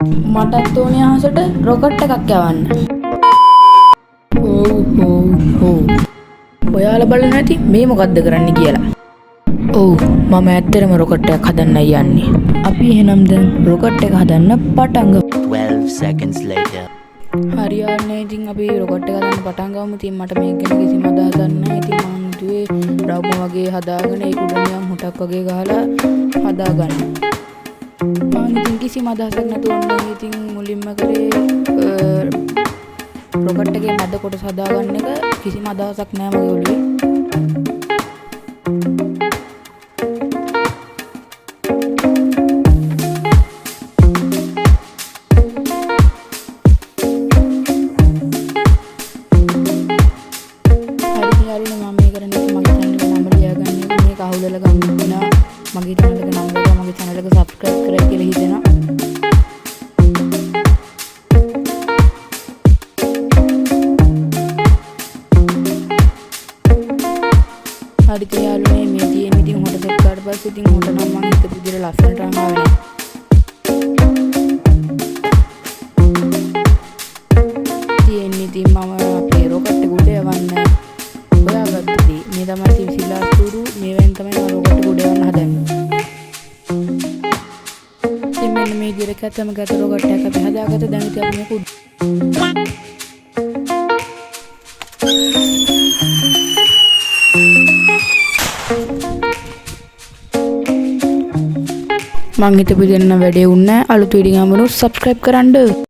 මටත් ඕනේ අහසට රොකට් එකක් යවන්න. ඔයාලා බලන්න ඇති මේ මොකද්ද කරන්න කියලා. ඔව් මම ඇත්තටම රොකට් එකක් හදන්නයි යන්නේ. අපි එහෙනම් දැන් රොකට් එක හදන්න පටන් ගමු. 12 seconds later. හරියන්නේ ඉතින් අපි රොකට් එක හදන්න පටන් ගමු. ඉතින් මට මේක ගැන කිසිම අදහසක් නැහැ. ඉතින් මම හිතුවේ රවුම වගේ හදාගෙන ඒක උඩ නිකන් හොටක් වගේ ගහලා හදාගන්න. මම ඉතින් කිසිම අදහසක් නැතුව නම් ඉතින් මුලින්ම කරේ රොකට් එකේ මැද කොටස හදාගන්න එක. කිසිම අදහසක් නැහැ මගේ ඔළුවේ. කවුදලා ගන්න වෙනවා මගේ channel එක නම් කරලා මගේ channel එක subscribe කරලා කියලා හිතෙනවා. හරි යාළුවනේ මේ තියෙන ඉතින් හොට සෙට් කරලා පස්සේ ඉතින් හොට නම් මම හිතපු විදිහට ලස්සනට නම් ආවේ නැහැ. තියෙන්නේ ඉතින් මම අපේ රොකට් එක උඩ යවන්න හොයාගත්තදී මේ තමයි ඉතින් සිලාස්තුරු මේවෙන් තමයි මම රොකට් උඩ යවන්න හදන්නේ. ඉතින් මෙන්න මේ විදිහට කැතම ගත රොකට් එකක් අපි හදාගත්ත. දැන් ඉතින් අපි මේක මං හිතපු දෙන්න වැඩේ වුණා. අලුත් වීඩියෝ ගමු. subscribe කරන්න.